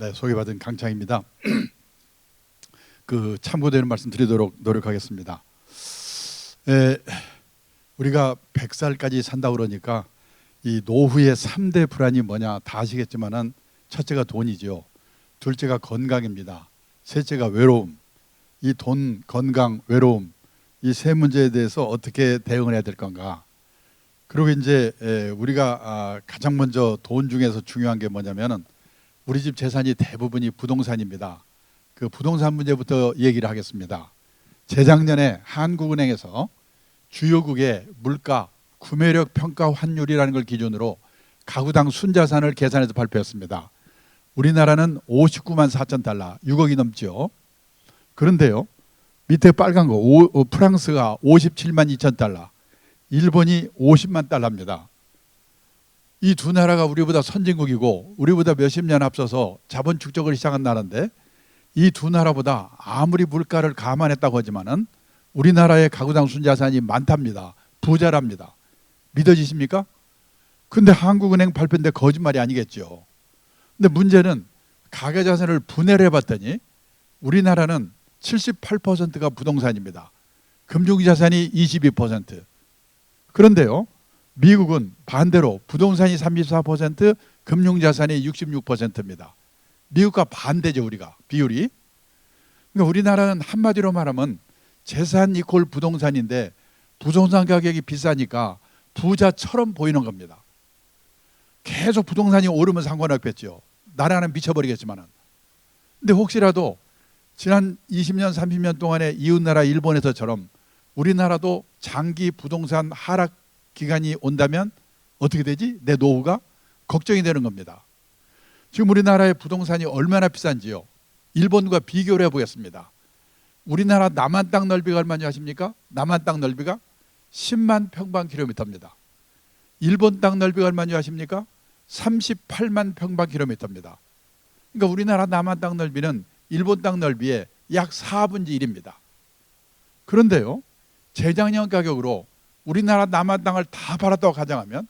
네, 소개받은 강창입니다. 참고되는 말씀 드리도록 노력하겠습니다. 우리가 100살까지 산다 그러니까 이 노후의 3대 불안이 뭐냐 다 아시겠지만은 첫째가 돈이죠. 둘째가 건강입니다. 셋째가 외로움. 이 돈, 건강, 외로움 이 세 문제에 대해서 어떻게 대응을 해야 될 건가? 그리고 이제 우리가 가장 먼저 돈 중에서 중요한 게 뭐냐면은 우리 집 재산이 대부분이 부동산입니다. 그 부동산 문제부터 얘기를 하겠습니다. 재작년에 한국은행에서 주요국의 물가, 구매력 평가 환율이라는 걸 기준으로 가구당 순자산을 계산해서 발표했습니다. 우리나라는 59만 4천 달러, 6억이 넘죠. 그런데요, 밑에 빨간 거 프랑스가 57만 2천 달러, 일본이 50만 달러입니다. 이 두 나라가 우리보다 선진국이고 우리보다 몇십 년 앞서서 자본 축적을 시작한 나라인데 이 두 나라보다 아무리 물가를 감안했다고 하지만은 우리나라의 가구당 순자산이 많답니다. 부자랍니다. 믿어지십니까? 근데 한국은행 발표인데 거짓말이 아니겠죠. 근데 문제는 가계자산을 분해를 해봤더니 우리나라는 78%가 부동산입니다. 금융자산이 22%. 그런데요, 미국은 반대로 부동산이 34%, 금융자산이 66%입니다. 미국과 반대죠, 우리가 비율이. 그러니까 우리나라는 한마디로 말하면 재산 이퀄 부동산인데 부동산 가격이 비싸니까 부자처럼 보이는 겁니다. 계속 부동산이 오르면 상관없겠죠. 나라는 미쳐버리겠지만은. 근데 혹시라도 지난 20년, 30년 동안에 이웃나라 일본에서처럼 우리나라도 장기 부동산 하락 기간이 온다면 어떻게 되지? 내 노후가 걱정이 되는 겁니다. 지금 우리나라의 부동산이 얼마나 비싼지요. 일본과 비교를 해보겠습니다. 우리나라 남한 땅 넓이가 얼마인지 아십니까? 남한 땅 넓이가 10만 평방킬로미터입니다. 일본 땅 넓이가 얼마인지 아십니까? 38만 평방킬로미터입니다. 그러니까 우리나라 남한 땅 넓이는 일본 땅 넓이의 약 4분의 1입니다. 그런데요, 재작년 가격으로 우리나라 남한 땅을 다 팔았다고 가정하면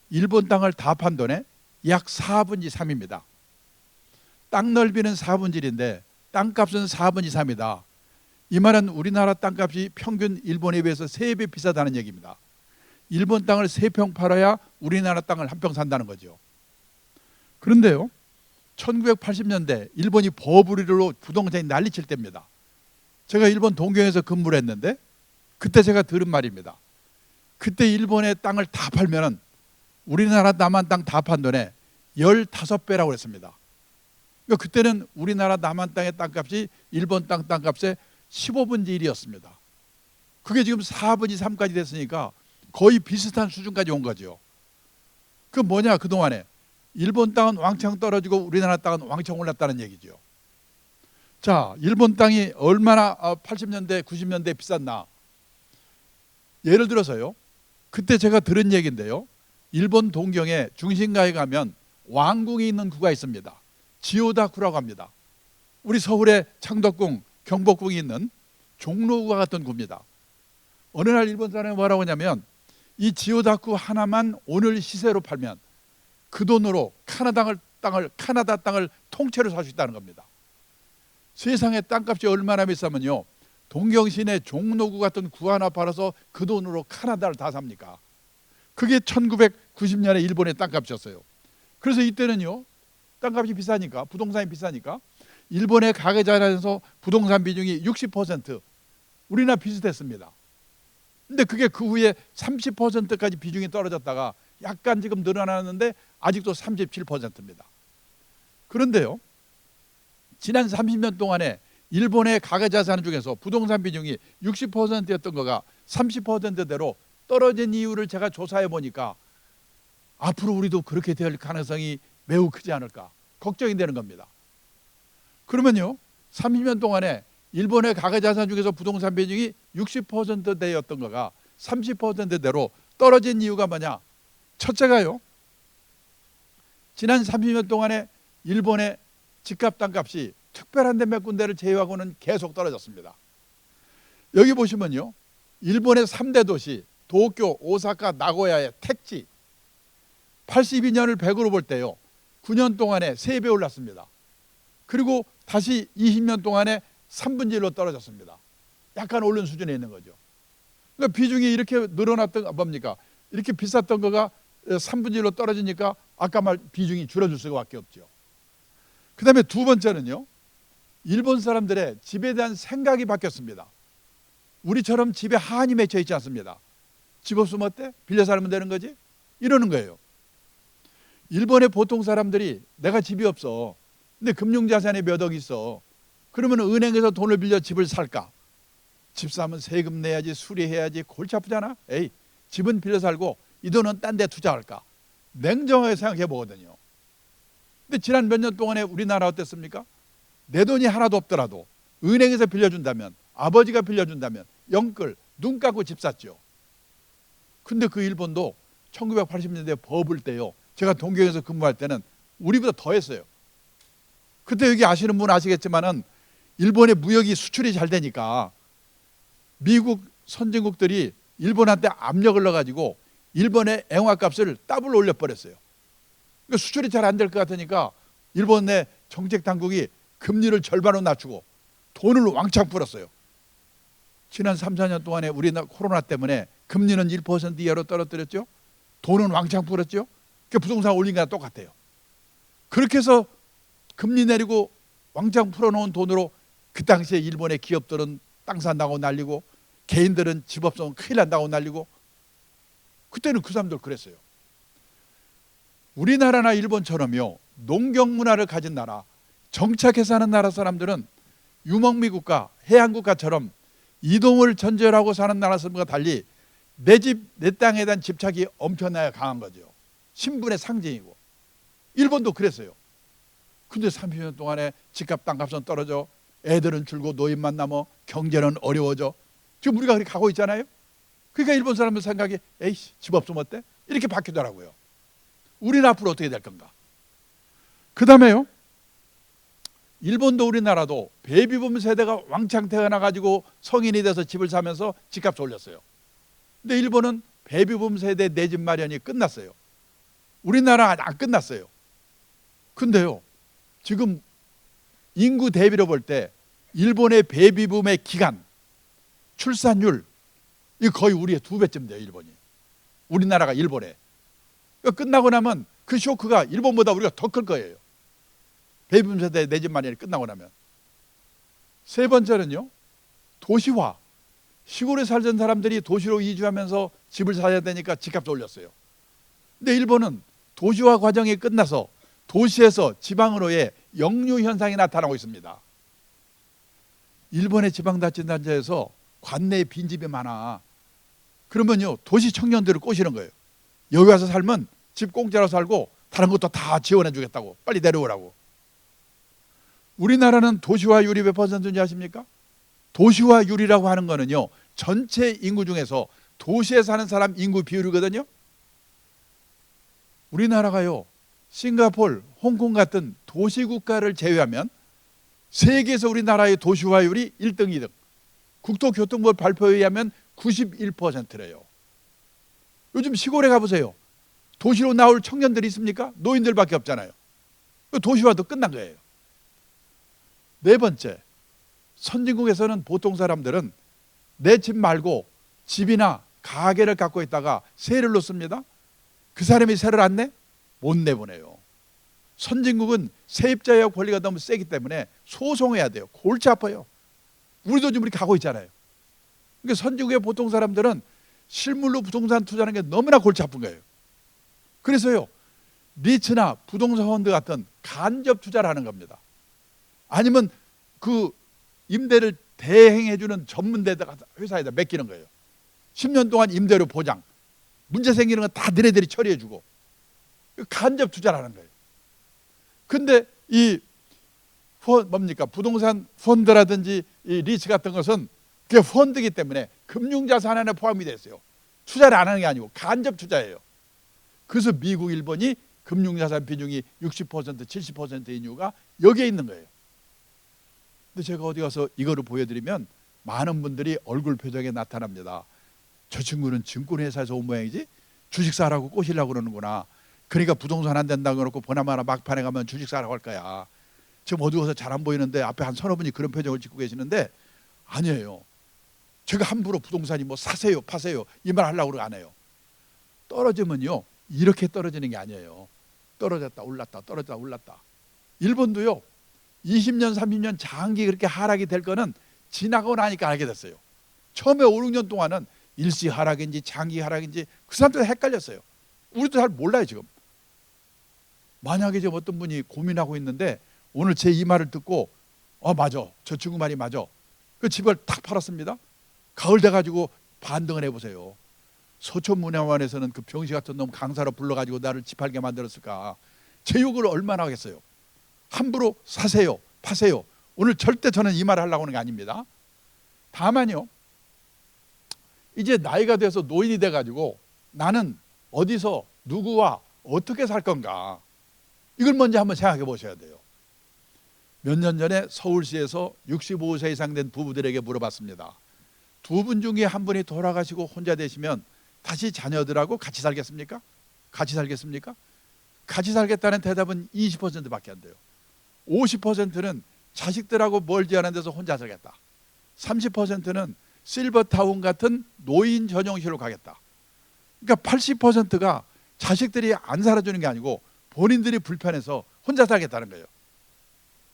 일본 땅을 다 판 돈의 약 4분의 3입니다. 땅 넓이는 4분의 1인데 땅값은 4분의 3이다. 이 말은 우리나라 땅값이 평균 일본에 비해서 3배 비싸다는 얘기입니다. 일본 땅을 3평 팔아야 우리나라 땅을 1평 산다는 거죠. 그런데요, 1980년대 일본이 버블으로 부동산이 난리칠 때입니다. 제가 일본 동경에서 근무를 했는데 그때 제가 들은 말입니다. 그때 일본의 땅을 다 팔면은 우리나라 남한 땅 다 판 돈에 15배라고 했습니다. 그러니까 그때는 우리나라 남한 땅의 땅값이 일본 땅 땅값의 15분의 1이었습니다. 그게 지금 4분의 3까지 됐으니까 거의 비슷한 수준까지 온 거죠. 그 뭐냐, 그동안에 일본 땅은 왕창 떨어지고 우리나라 땅은 왕창 올랐다는 얘기죠. 자, 일본 땅이 얼마나 80년대, 90년대 비쌌나. 예를 들어서요, 그때 제가 들은 얘기인데요, 일본 동경의 중심가에 가면 왕궁이 있는 구가 있습니다. 지오다쿠라고 합니다. 우리 서울의 창덕궁, 경복궁이 있는 종로구와 같은 구입니다. 어느 날 일본 사람이 뭐라고 하냐면 이 지오다쿠 하나만 오늘 시세로 팔면 그 돈으로 카나다 땅을 통째로 살 수 있다는 겁니다. 세상에 땅값이 얼마나 비싸면요, 동경 시내 종로구 같은 구 하나 팔아서 그 돈으로 카나다를 다 삽니까? 그게 1990년에 일본의 땅값이었어요. 그래서 이때는요, 땅값이 비싸니까, 부동산이 비싸니까 일본의 가계자산에서 부동산 비중이 60%, 우리나라 비슷했습니다. 근데 그게 그 후에 30%까지 비중이 떨어졌다가 약간 지금 늘어나는데 아직도 37%입니다. 그런데요, 지난 30년 동안에 일본의 가계자산 중에서 부동산 비중이 60%였던 거가 30%대로 떨어진 이유를 제가 조사해 보니까 앞으로 우리도 그렇게 될 가능성이 매우 크지 않을까 걱정이 되는 겁니다. 그러면요, 30년 동안에 일본의 가계자산 중에서 부동산 비중이 60%대였던 거가 30%대로 떨어진 이유가 뭐냐? 첫째가요, 지난 30년 동안에 일본의 집값 땅값이 특별한 데 몇 군데를 제외하고는 계속 떨어졌습니다. 여기 보시면요, 일본의 3대 도시 도쿄, 오사카, 나고야의 택지 82년을 100으로 볼 때요, 9년 동안에 3배 올랐습니다. 그리고 다시 20년 동안에 3분의 1로 떨어졌습니다. 약간 오른 수준에 있는 거죠. 그러니까 비중이 이렇게 늘어났던 뭡니까? 이렇게 비쌌던 거가 3분의 1로 떨어지니까 아까 말 비중이 줄어들 수밖에 없죠. 그 다음에 두 번째는요, 일본 사람들의 집에 대한 생각이 바뀌었습니다. 우리처럼 집에 한이 맺혀 있지 않습니다. 집 없으면 어때? 빌려 살면 되는 거지? 이러는 거예요. 일본의 보통 사람들이 내가 집이 없어. 근데 금융자산이 몇 억 있어. 그러면 은행에서 돈을 빌려 집을 살까? 집 사면 세금 내야지, 수리해야지, 골치 아프잖아. 에이, 집은 빌려 살고 이 돈은 딴 데 투자할까? 냉정하게 생각해 보거든요. 근데 지난 몇 년 동안에 우리나라 어땠습니까? 내 돈이 하나도 없더라도 은행에서 빌려준다면, 아버지가 빌려준다면 영끌, 눈 감고 집 샀죠. 근데 그 일본도 1980년대 버블 때요, 제가 동경에서 근무할 때는 우리보다 더 했어요. 그때 여기 아시는 분 아시겠지만은 일본의 무역이 수출이 잘 되니까 미국 선진국들이 일본한테 압력을 넣어가지고 일본의 엔화값을 더블 올려버렸어요. 그러니까 수출이 잘 안 될 것 같으니까 일본 내 정책 당국이 금리를 절반으로 낮추고 돈을 왕창 풀었어요. 지난 3, 4년 동안에 우리나라 코로나 때문에 금리는 1% 이하로 떨어뜨렸죠. 돈은 왕창 풀었죠. 그 부동산 올린 거랑 똑같아요. 그렇게 해서 금리 내리고 왕창 풀어놓은 돈으로 그 당시에 일본의 기업들은 땅 산다고 난리고 개인들은 집 없으면 큰일 난다고 난리고, 그때는 그 사람들 그랬어요. 우리나라나 일본처럼요, 농경 문화를 가진 나라, 정착해 사는 나라 사람들은 유목미 국가, 해안국가처럼 이동을 전제하고 사는 나라 사람들과 달리 내 집, 내 땅에 대한 집착이 엄청나게 강한 거죠. 신분의 상징이고. 일본도 그랬어요. 근데 30년 동안에 집값, 땅값은 떨어져, 애들은 줄고 노인만 남아, 경제는 어려워져. 지금 우리가 그렇게 가고 있잖아요. 그러니까 일본 사람들 생각이 에이씨, 집 없으면 어때? 이렇게 바뀌더라고요. 우리는 앞으로 어떻게 될 건가? 그 다음에요, 일본도 우리나라도 베이비붐 세대가 왕창 태어나가지고 성인이 돼서 집을 사면서 집값을 올렸어요. 근데 일본은 베이비붐 세대 내 집 마련이 끝났어요. 우리나라 안 끝났어요. 근데요, 지금 인구 대비로 볼 때 일본의 베이비붐의 기간, 출산율, 이거 거의 우리의 2배쯤 돼요, 일본이. 우리나라가 일본에. 끝나고 나면 그 쇼크가 일본보다 우리가 더 클 거예요. 베이비붐 세대 내 집 마련이 끝나고 나면. 세 번째는요, 도시화. 시골에 살던 사람들이 도시로 이주하면서 집을 사야 되니까 집값을 올렸어요. 근데 일본은 도시화 과정이 끝나서 도시에서 지방으로의 역류 현상이 나타나고 있습니다. 일본의 지방자치단체에서 관내에 빈집이 많아. 그러면요, 도시 청년들을 꼬시는 거예요. 여기 와서 살면 집 공짜로 살고 다른 것도 다 지원해 주겠다고, 빨리 내려오라고. 우리나라는 도시화율이 몇 퍼센트인지 아십니까? 도시화율이라고 하는 거는요, 전체 인구 중에서 도시에 사는 사람 인구 비율이거든요. 우리나라가요, 싱가포르, 홍콩 같은 도시국가를 제외하면 세계에서 우리나라의 도시화율이 1등, 2등. 국토교통부 발표에 의하면 91%래요. 요즘 시골에 가보세요. 도시로 나올 청년들이 있습니까? 노인들밖에 없잖아요. 도시화도 끝난 거예요. 네 번째, 선진국에서는 보통 사람들은 내 집 말고 집이나 가게를 갖고 있다가 세를 놓습니다. 그 사람이 세를 안 내? 못 내보내요. 선진국은 세입자의 권리가 너무 세기 때문에 소송해야 돼요. 골치 아파요. 우리도 지금 이렇게 가고 있잖아요. 그러니까 선진국의 보통 사람들은 실물로 부동산 투자하는 게 너무나 골치 아픈 거예요. 그래서요, 리츠나 부동산 펀드 같은 간접 투자를 하는 겁니다. 아니면 그 임대를 대행해주는 전문 회사에다 맡기는 거예요. 10년 동안 임대료 보장, 문제 생기는 건 다 너네들이 처리해주고, 간접 투자를 하는 거예요. 근데 이 뭡니까, 부동산 펀드라든지 이 리츠 같은 것은 그게 펀드이기 때문에 금융자산 안에 포함이 됐어요. 투자를 안 하는 게 아니고 간접 투자예요. 그래서 미국, 일본이 금융자산 비중이 60%, 70%인 이유가 여기에 있는 거예요. 근데 제가 어디 가서 이거를 보여드리면 많은 분들이 얼굴 표정에 나타납니다. 저 친구는 증권회사에서 온 모양이지 주식 사라고 꼬시려고 그러는구나. 그러니까 부동산 안 된다고 그러고 보나마나 막판에 가면 주식 사라고 할 거야. 지금 어두워서 잘 안 보이는데 앞에 한 서너 분이 그런 표정을 짓고 계시는데 아니에요. 제가 함부로 부동산이 뭐 사세요 파세요 이 말 하려고 그러고 안 해요. 떨어지면요 이렇게 떨어지는 게 아니에요. 떨어졌다 올랐다 떨어졌다 올랐다. 일본도요 20년 30년 장기 그렇게 하락이 될 거는 지나고 나니까 알게 됐어요. 처음에 5, 6년 동안은 일시 하락인지 장기 하락인지 그 사람들 헷갈렸어요. 우리도 잘 몰라요 지금. 만약에 지금 어떤 분이 고민하고 있는데 오늘 제 이 말을 듣고 맞아 저 친구 말이 맞아. 그 집을 탁 팔았습니다. 가을 돼가지고 반등을 해보세요. 서초문화원에서는 그 병시 같은 놈 강사로 불러가지고 나를 집 팔게 만들었을까. 제 욕을 얼마나 하겠어요. 함부로 사세요 파세요. 오늘 절대 저는 이 말을 하려고 하는 게 아닙니다. 다만요 이제 나이가 돼서 노인이 돼가지고 나는 어디서 누구와 어떻게 살 건가 이걸 먼저 한번 생각해 보셔야 돼요. 몇 년 전에 서울시에서 65세 이상 된 부부들에게 물어봤습니다. 두 분 중에 한 분이 돌아가시고 혼자 되시면 다시 자녀들하고 같이 살겠습니까? 같이 살겠습니까? 같이 살겠다는 대답은 20%밖에 안 돼요. 50%는 자식들하고 멀지 않은 데서 혼자 살겠다. 30%는 실버타운 같은 노인 전용시로 가겠다. 그러니까 80%가 자식들이 안 살아주는 게 아니고 본인들이 불편해서 혼자 살겠다는 거예요.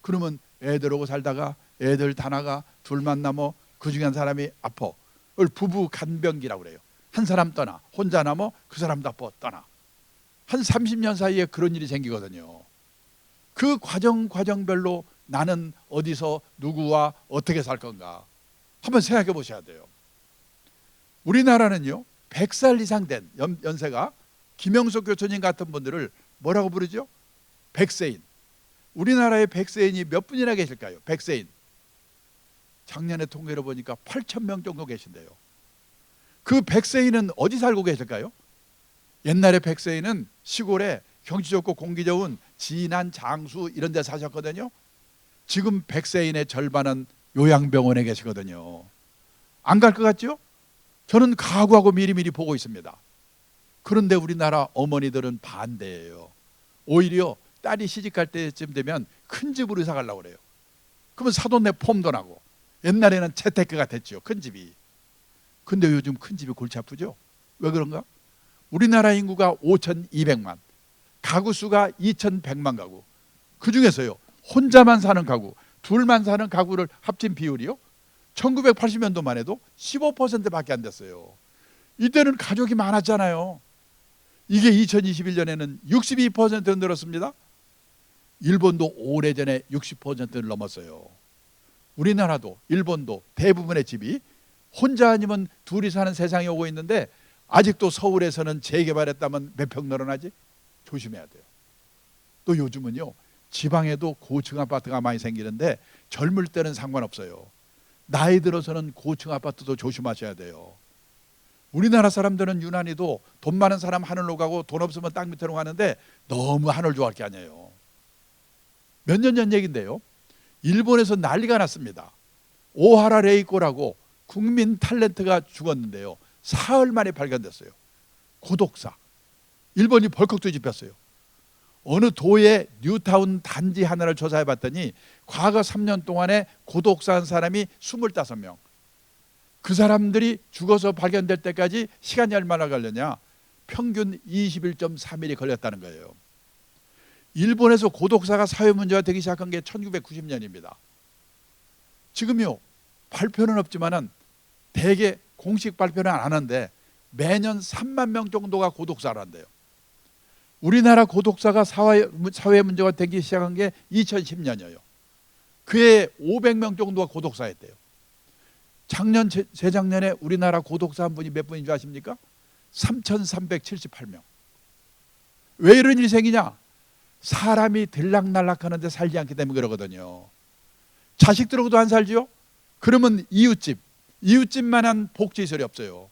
그러면 애들하고 살다가 애들 다 나가 둘만 남어 그 중에 한 사람이 아파. 그걸 부부 간병기라고 그래요. 한 사람 떠나 혼자 남어 그 사람도 아파 떠나. 한 30년 사이에 그런 일이 생기거든요. 그 과정별로 나는 어디서 누구와 어떻게 살 건가 한번 생각해 보셔야 돼요. 우리나라는요 100살 이상 된 연세가 김영석 교수님 같은 분들을 뭐라고 부르죠? 백세인. 우리나라에 백세인이 몇 분이나 계실까요? 백세인. 작년에 통계를 보니까 8,000명 정도 계신데요. 그 백세인은 어디 살고 계실까요? 옛날에 백세인은 시골에 경치 좋고 공기 좋은 진안, 장수 이런 데 사셨거든요. 지금 백세인의 절반은 요양병원에 계시거든요. 안 갈 것 같죠? 저는 각오하고 미리미리 보고 있습니다. 그런데 우리나라 어머니들은 반대예요. 오히려 딸이 시집갈 때쯤 되면 큰 집으로 이사 가려고 그래요. 그러면 사돈네 폼도 나고 옛날에는 재테크가 됐죠. 큰 집이. 근데 요즘 큰 집이 골치 아프죠. 왜 그런가? 우리나라 인구가 5,200만, 가구 수가 2,100만 가구. 그 중에서요 혼자만 사는 가구, 둘만 사는 가구를 합친 비율이요 1980년도만 해도 15%밖에 안 됐어요. 이때는 가족이 많았잖아요. 이게 2021년에는 62% 늘었습니다. 일본도 오래전에 60%를 넘었어요. 우리나라도 일본도 대부분의 집이 혼자 아니면 둘이 사는 세상이 오고 있는데 아직도 서울에서는 재개발했다면 몇 평 늘어나지? 조심해야 돼요. 또 요즘은요 지방에도 고층 아파트가 많이 생기는데 젊을 때는 상관없어요. 나이 들어서는 고층 아파트도 조심하셔야 돼요. 우리나라 사람들은 유난히도 돈 많은 사람 하늘로 가고 돈 없으면 땅 밑으로 가는데 너무 하늘 좋아할 게 아니에요. 몇 년 전 얘기인데요 일본에서 난리가 났습니다. 오하라 레이코라고 국민 탤런트가 죽었는데요 사흘 만에 발견됐어요. 고독사. 일본이 벌컥 뒤집혔어요. 어느 도의 뉴타운 단지 하나를 조사해 봤더니 과거 3년 동안에 고독사한 사람이 25명. 그 사람들이 죽어서 발견될 때까지 시간이 얼마나 걸렸냐? 평균 21.3일이 걸렸다는 거예요. 일본에서 고독사가 사회 문제가 되기 시작한 게 1990년입니다. 지금요 발표는 없지만은 대개 공식 발표는 안 하는데 매년 3만 명 정도가 고독사를 한대요. 우리나라 고독사가 사회 문제가 되기 시작한 게 2010년이에요. 그해 500명 정도가 고독사했대요. 작년 재작년에 우리나라 고독사 한 분이 몇 분인 줄 아십니까? 3,378명. 왜 이런 일이 생기냐? 사람이 들락날락하는데 살지 않기 때문에 그러거든요. 자식들하고도 안 살지요? 그러면 이웃집만한 복지시설이 없어요.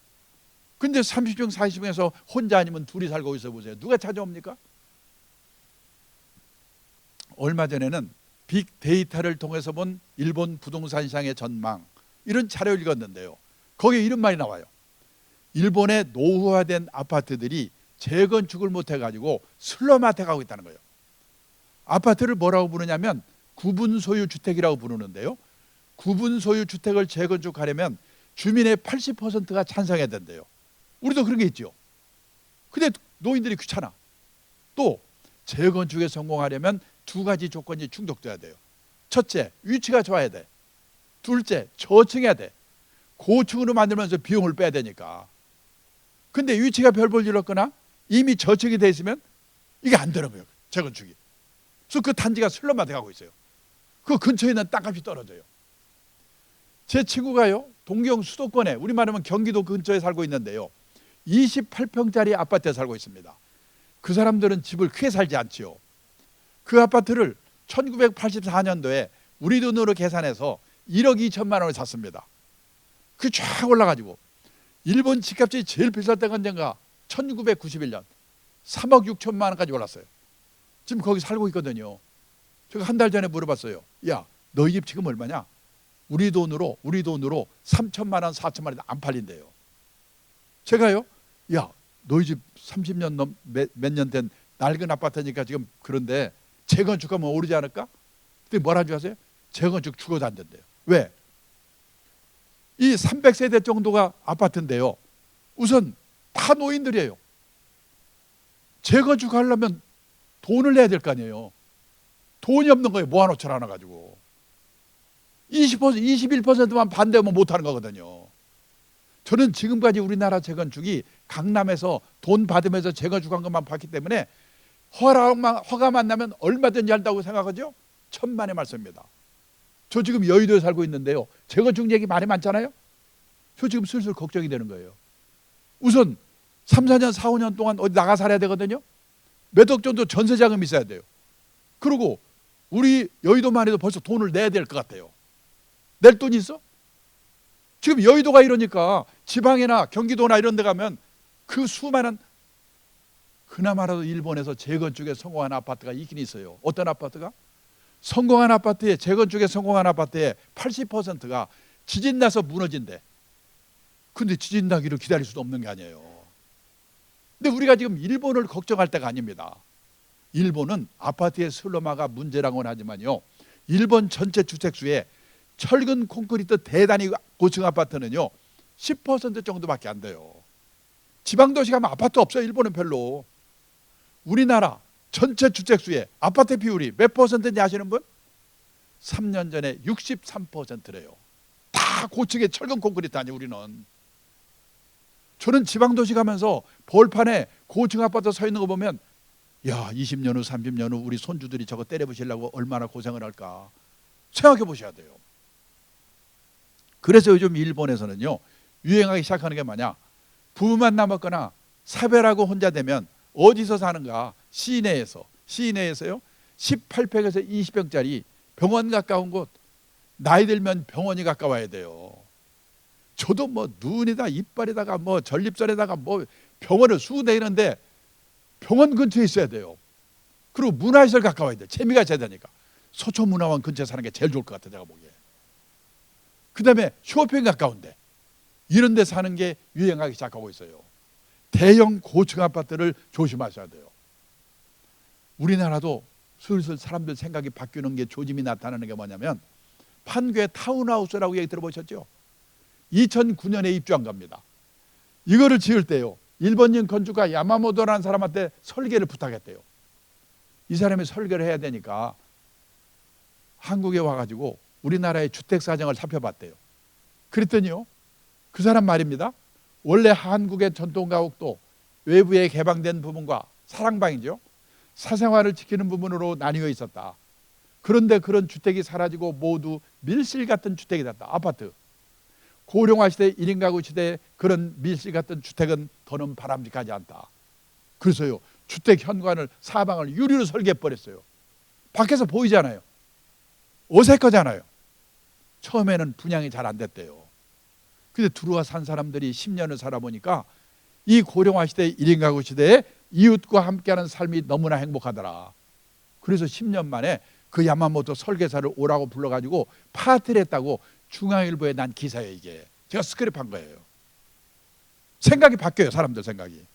근데 30명 40명에서 혼자 아니면 둘이 살고 있어 보세요. 누가 찾아옵니까? 얼마 전에는 빅데이터를 통해서 본 일본 부동산 시장의 전망 이런 자료를 읽었는데요 거기에 이런 말이 나와요. 일본의 노후화된 아파트들이 재건축을 못해가지고 슬럼한테 가고 있다는 거예요. 아파트를 뭐라고 부르냐면 구분 소유 주택이라고 부르는데요. 구분 소유 주택을 재건축하려면 주민의 80%가 찬성해야 된대요. 우리도 그런 게 있죠. 근데 노인들이 귀찮아. 또 재건축에 성공하려면 두 가지 조건이 충족돼야 돼요. 첫째, 위치가 좋아야 돼. 둘째, 저층해야 돼. 고층으로 만들면서 비용을 빼야 되니까. 근데 위치가 별 볼 일 없거나 이미 저층이 돼 있으면 이게 안 되는 거예요, 재건축이. 그래서 그 단지가 슬럼화 돼가고 있어요. 그 근처에 있는 땅값이 떨어져요. 제 친구가요, 동경 수도권에, 우리 말하면 경기도 근처에 살고 있는데요, 28평짜리 아파트에 살고 있습니다. 그 사람들은 집을 크게 살지 않지요. 그 아파트를 1984년도에 우리 돈으로 계산해서 1억 2천만 원을 샀습니다. 그게 쫙 올라가지고 일본 집값이 제일 비쌀 때가 언젠가 1991년 3억 6천만 원까지 올랐어요. 지금 거기 살고 있거든요. 제가 한 달 전에 물어봤어요. 야, 너희 집 지금 얼마냐? 우리 돈으로 3천만 원, 4천만 원 안 팔린대요. 제가요, 야, 너희 집 30년 몇 년 된 낡은 아파트니까 지금 그런데 재건축하면 오르지 않을까? 근데 뭐라는 줄 아세요? 재건축 죽어도 안 된대요. 왜? 이 300세대 정도가 아파트인데요, 우선 다 노인들이에요. 재건축하려면 돈을 내야 될 거 아니에요. 돈이 없는 거예요. 모아놓지 않아 가지고 20%, 21%만 반대하면 못하는 거거든요. 저는 지금까지 우리나라 재건축이 강남에서 돈 받으면서 재건축한 것만 봤기 때문에 허가만 나면 얼마든지 한다고 생각하죠. 천만의 말씀입니다. 저 지금 여의도에 살고 있는데요, 재건축 얘기 많이 많잖아요. 저 지금 슬슬 걱정이 되는 거예요. 우선 3, 4년, 4, 5년 동안 어디 나가 살아야 되거든요. 몇 억 정도 전세 자금이 있어야 돼요. 그리고 우리 여의도만 해도 벌써 돈을 내야 될 것 같아요. 낼 돈이 있어? 지금 여의도가 이러니까 지방이나 경기도나 이런 데 가면 그 수많은, 그나마라도 일본에서 재건축에 성공한 아파트가 있긴 있어요. 어떤 아파트가? 성공한 아파트에, 재건축에 성공한 아파트의 80%가 지진 나서 무너진대. 근데 지진 나기를 기다릴 수도 없는 게 아니에요. 근데 우리가 지금 일본을 걱정할 때가 아닙니다. 일본은 아파트의 슬럼화가 문제라고는 하지만요, 일본 전체 주택수의 철근 콘크리트 대단히 고층 아파트는요 10% 정도밖에 안 돼요. 지방도시 가면 아파트 없어요. 일본은 별로. 우리나라 전체 주택수의 아파트 비율이 몇 퍼센트인지 아시는 분? 3년 전에 63%래요. 다 고층의 철근 콘크리트 아니에요, 우리는. 저는 지방도시 가면서 벌판에 고층 아파트 서 있는 거 보면, 야, 20년 후 30년 후 우리 손주들이 저거 때려부시려고 얼마나 고생을 할까 생각해 보셔야 돼요. 그래서 요즘 일본에서는요 유행하기 시작하는 게 뭐냐, 부부만 남았거나 사별하고 혼자 되면 어디서 사는가? 시내에서요 18평에서 20평짜리 병원 가까운 곳, 나이 들면 병원이 가까워야 돼요. 저도 뭐 눈이다 이빨에다가 뭐 전립선에다가 뭐 병원을 수대는데 병원 근처에 있어야 돼요. 그리고 문화시설 가까워야 돼요. 재미가 있어야 되니까. 서초문화원 근처에 사는 게 제일 좋을 것 같아요, 제가 보기에. 그 다음에 쇼핑 가까운데 이런 데 사는 게 유행하기 시작하고 있어요. 대형 고층 아파트를 조심하셔야 돼요. 우리나라도 슬슬 사람들 생각이 바뀌는 게, 조짐이 나타나는 게 뭐냐면, 판교의 타운하우스라고 얘기 들어보셨죠? 2009년에 입주한 겁니다. 이거를 지을 때요, 일본인 건축가 야마모토라는 사람한테 설계를 부탁했대요. 이 사람이 설계를 해야 되니까 한국에 와가지고 우리나라의 주택 사정을 살펴봤대요. 그랬더니요, 그 사람 말입니다, 원래 한국의 전통 가옥도 외부에 개방된 부분과 사랑방이죠, 사생활을 지키는 부분으로 나뉘어 있었다. 그런데 그런 주택이 사라지고 모두 밀실 같은 주택이 됐다. 아파트. 고령화 시대, 1인 가구 시대에 그런 밀실 같은 주택은 더는 바람직하지 않다. 그래서요, 주택 현관을 사방을 유리로 설계해버렸어요. 밖에서 보이잖아요. 어색하잖아요. 처음에는 분양이 잘 안 됐대요. 근데 들어와 산 사람들이 10년을 살아보니까 이 고령화 시대, 1인 가구 시대에 이웃과 함께하는 삶이 너무나 행복하더라. 그래서 10년 만에 그 야마모토 설계사를 오라고 불러가지고 파티를 했다고 중앙일보에 난 기사예요. 이게 제가 스크랩한 거예요. 생각이 바뀌어요, 사람들 생각이.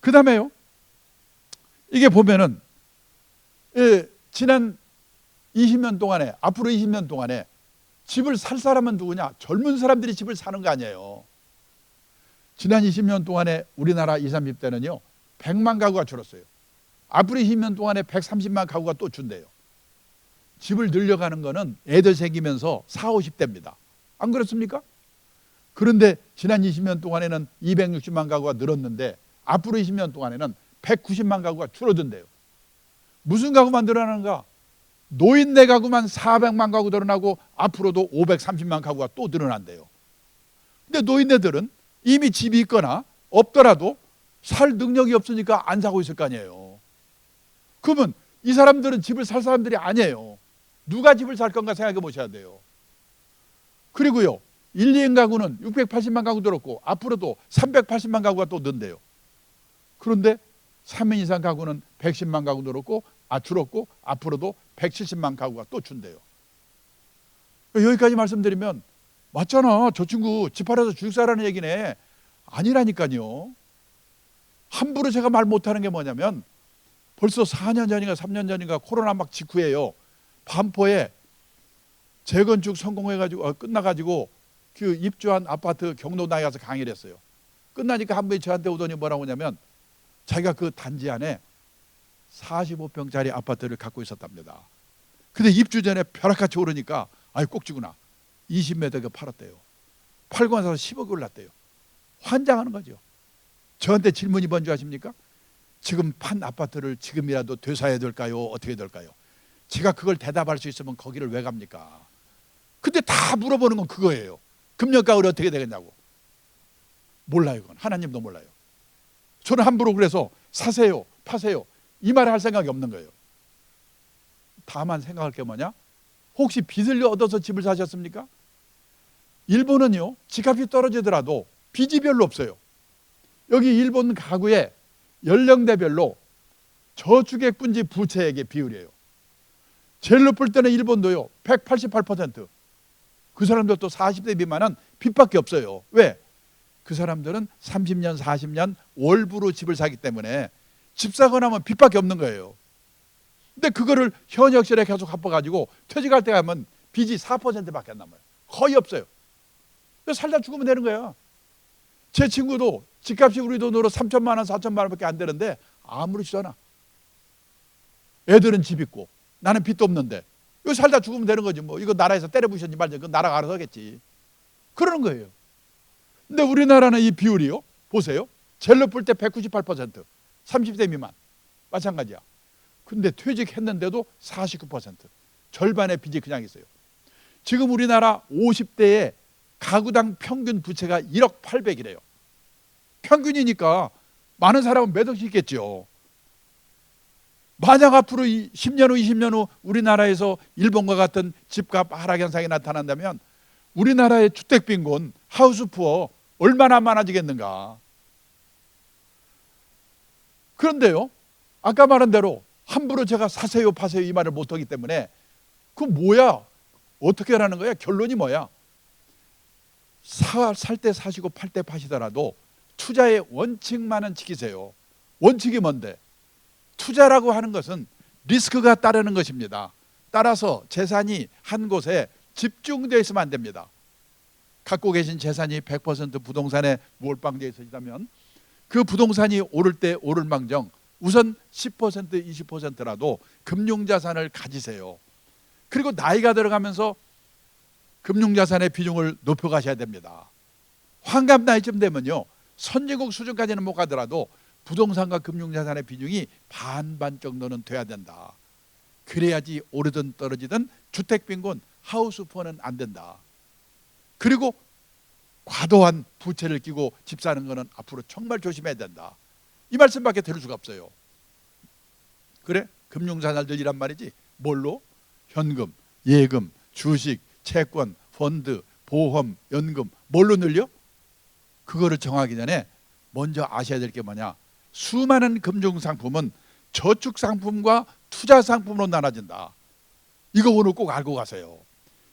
그 다음에요, 이게 보면은 지난 20년 동안에, 앞으로 20년 동안에 집을 살 사람은 누구냐? 젊은 사람들이 집을 사는 거 아니에요. 지난 20년 동안에 우리나라 20, 30대는요 100만 가구가 줄었어요. 앞으로 20년 동안에 130만 가구가 또 준대요. 집을 늘려가는 거는 애들 생기면서 40, 50대입니다. 안 그렇습니까? 그런데 지난 20년 동안에는 260만 가구가 늘었는데 앞으로 20년 동안에는 190만 가구가 줄어든대요. 무슨 가구만 늘어나는가? 노인네 가구만 400만 가구 늘어나고 앞으로도 530만 가구가 또 늘어난대요. 근데 노인네들은 이미 집이 있거나 없더라도 살 능력이 없으니까 안 사고 있을 거 아니에요. 그러면 이 사람들은 집을 살 사람들이 아니에요. 누가 집을 살 건가 생각해 보셔야 돼요. 그리고요 1, 2인 가구는 680만 가구 늘었고 앞으로도 380만 가구가 또 는대요. 그런데 3인 이상 가구는 110만 가구 늘었고 줄었고 앞으로도 170만 가구가 또 준대요. 여기까지 말씀드리면 맞잖아, 저 친구 집 팔아서 주식 사라는 얘기네. 아니라니까요. 함부로 제가 말 못하는 게 뭐냐면 벌써 4년 전인가 3년 전인가 코로나 막 직후에요. 반포에 재건축 성공해가지고 끝나가지고 그 입주한 아파트 경로당에 가서 강의를 했어요. 끝나니까 한 분이 저한테 오더니 뭐라고 하냐면 자기가 그 단지 안에 45평짜리 아파트를 갖고 있었답니다. 근데 입주 전에 벼락같이 오르니까 아이 꼭지구나 20m 팔았대요. 팔고 나서 10억이 올랐대요. 환장하는 거죠. 저한테 질문이 뭔지 아십니까? 지금 판 아파트를 지금이라도 되사야 될까요? 어떻게 될까요? 제가 그걸 대답할 수 있으면 거기를 왜 갑니까? 근데 다 물어보는 건 그거예요. 금년가을이 어떻게 되겠냐고. 몰라요. 그건 하나님도 몰라요. 저는 함부로 그래서 사세요 파세요 이 말을 할 생각이 없는 거예요. 다만 생각할 게 뭐냐? 혹시 빚을 얻어서 집을 사셨습니까? 일본은요 집값이 떨어지더라도 빚이 별로 없어요. 여기 일본 가구의 연령대별로 저축액분지 부채액의 비율이에요. 제일 높을 때는 일본도요 188%. 그 사람들도 40대 미만은 빚밖에 없어요. 왜? 그 사람들은 30년 40년 월부로 집을 사기 때문에 집 사고 나면 빚밖에 없는 거예요. 근데 그거를 현역실에 계속 갚아가지고 퇴직할 때 가면 빚이 4%밖에 안 남아요. 거의 없어요. 살다 죽으면 되는 거야. 제 친구도 집값이 우리 돈으로 3천만 원 4천만 원밖에 안 되는데 아무렇지도 않아. 애들은 집 있고 나는 빚도 없는데 이거 살다 죽으면 되는 거지 뭐. 이거 나라에서 때려 부셨지 말지 그건 나라가 알아서 하겠지. 그러는 거예요. 근데 우리나라는 이 비율이요 보세요. 제일 높을 때 198%, 30대 미만 마찬가지야. 근데 퇴직했는데도 49%, 절반의 빚이 그냥 있어요. 지금 우리나라 50대의 가구당 평균 부채가 1억 800이래요. 평균이니까 많은 사람은 몇 억씩 있겠죠. 만약 앞으로 10년 후 20년 후 우리나라에서 일본과 같은 집값 하락 현상이 나타난다면 우리나라의 주택빈곤, 하우스푸어 얼마나 많아지겠는가. 그런데요 아까 말한 대로 함부로 제가 사세요 파세요 이 말을 못하기 때문에 그 뭐야 어떻게 하라는 거야? 결론이 뭐야? 살 때 사시고 팔 때 파시더라도 투자의 원칙만은 지키세요. 원칙이 뭔데? 투자라고 하는 것은 리스크가 따르는 것입니다. 따라서 재산이 한 곳에 집중되어 있으면 안 됩니다. 갖고 계신 재산이 100% 부동산에 몰빵되어 있다면 그 부동산이 오를 때 오를 망정 우선 10% 20%라도 금융자산을 가지세요. 그리고 나이가 들어가면서 금융자산의 비중을 높여가셔야 됩니다. 환갑 나이쯤 되면요 선진국 수준까지는 못 가더라도 부동산과 금융자산의 비중이 반반 정도는 돼야 된다. 그래야지 오르든 떨어지든 주택빈곤, 하우스푸어는 안 된다. 그리고 과도한 부채를 끼고 집 사는 거는 앞으로 정말 조심해야 된다. 이 말씀밖에 들을 수가 없어요. 그래? 금융자산을 늘리란 말이지. 뭘로? 현금, 예금, 주식, 채권, 펀드, 보험, 연금 뭘로 늘려? 그거를 정하기 전에 먼저 아셔야 될 게 뭐냐? 수많은 금융상품은 저축상품과 투자상품으로 나눠진다. 이거 오늘 꼭 알고 가세요.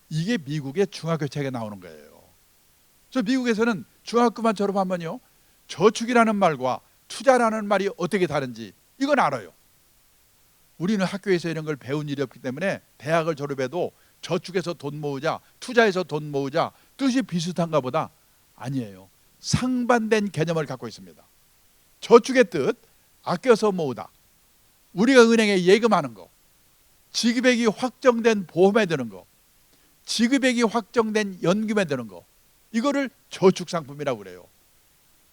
이게 미국의 중학교 책에 나오는 거예요. 저 미국에서는 중학교만 졸업하면요 저축이라는 말과 투자라는 말이 어떻게 다른지 이건 알아요. 우리는 학교에서 이런 걸 배운 일이 없기 때문에 대학을 졸업해도 저축해서 돈 모으자, 투자해서 돈 모으자, 뜻이 비슷한가 보다. 아니에요. 상반된 개념을 갖고 있습니다. 저축의 뜻, 아껴서 모으다. 우리가 은행에 예금하는 거, 지급액이 확정된 보험에 드는 거, 지급액이 확정된 연금에 드는 거, 이거를 저축상품이라고 그래요.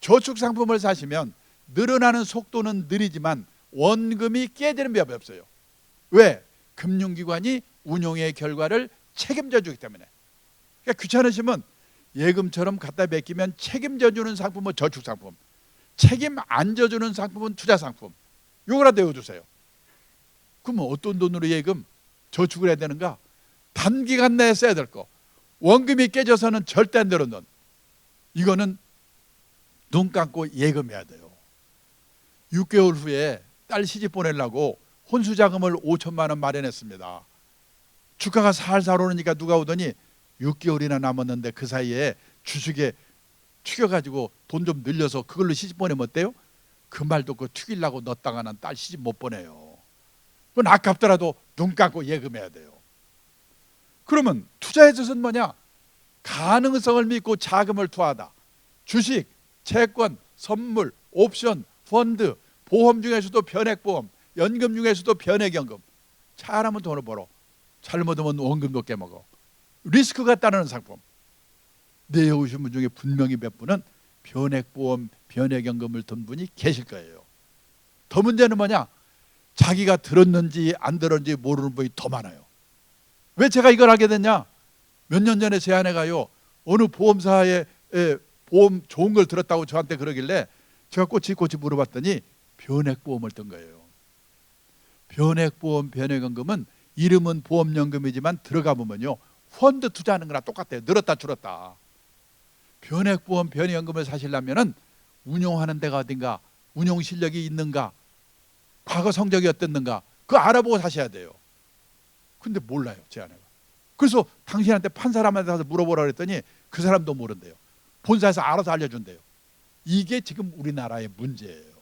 저축상품을 사시면 늘어나는 속도는 느리지만 원금이 깨지는 법이 없어요. 왜? 금융기관이 운용의 결과를 책임져 주기 때문에. 그러니까 귀찮으시면 예금처럼 갖다 맡기면 책임져 주는 상품은 저축상품, 책임 안 져주는 상품은 투자상품. 요거라도 외워두세요. 그러면 어떤 돈으로 예금, 저축을 해야 되는가? 단기간 내에 써야 될 거. 원금이 깨져서는 절대 안 되는 돈. 이거는 눈 감고 예금해야 돼요. 6개월 후에 딸 시집 보내려고 혼수자금을 5천만 원 마련했습니다. 주가가 살살 오르니까 누가 오더니 6개월이나 남았는데 그 사이에 주식에 튀겨가지고 돈 좀 늘려서 그걸로 시집 보내면 어때요? 그 말 듣고 튀기려고 넣었다가는 딸 시집 못 보내요. 그건 아깝더라도 눈 감고 예금해야 돼요. 그러면 투자의 뜻은 뭐냐? 가능성을 믿고 자금을 투하하다. 주식, 채권, 선물, 옵션, 펀드, 보험 중에서도 변액보험, 연금 중에서도 변액연금. 잘하면 돈을 벌어, 잘못하면 원금도 깨먹어. 리스크가 따르는 상품. 내에 오신 분 중에 분명히 몇 분은 변액보험, 변액연금을 든 분이 계실 거예요. 더 문제는 뭐냐? 자기가 들었는지 안 들었는지 모르는 분이 더 많아요. 왜 제가 이걸 하게 됐냐? 몇 년 전에 제 아내가요, 어느 보험사에 보험 좋은 걸 들었다고 저한테 그러길래 제가 꼬치꼬치 물어봤더니 변액보험을 든 거예요. 변액보험, 변액연금은 이름은 보험연금이지만 들어가 보면요, 펀드 투자하는 거랑 똑같아요. 늘었다 줄었다. 변액보험, 변액연금을 사시려면은 운용하는 데가 어딘가, 운용 실력이 있는가, 과거 성적이 어땠는가, 그거 알아보고 사셔야 돼요. 근데 몰라요, 제 아내가. 그래서 당신한테 판 사람한테 가서 물어보라 그랬더니 그 사람도 모른대요. 본사에서 알아서 알려준대요. 이게 지금 우리나라의 문제예요.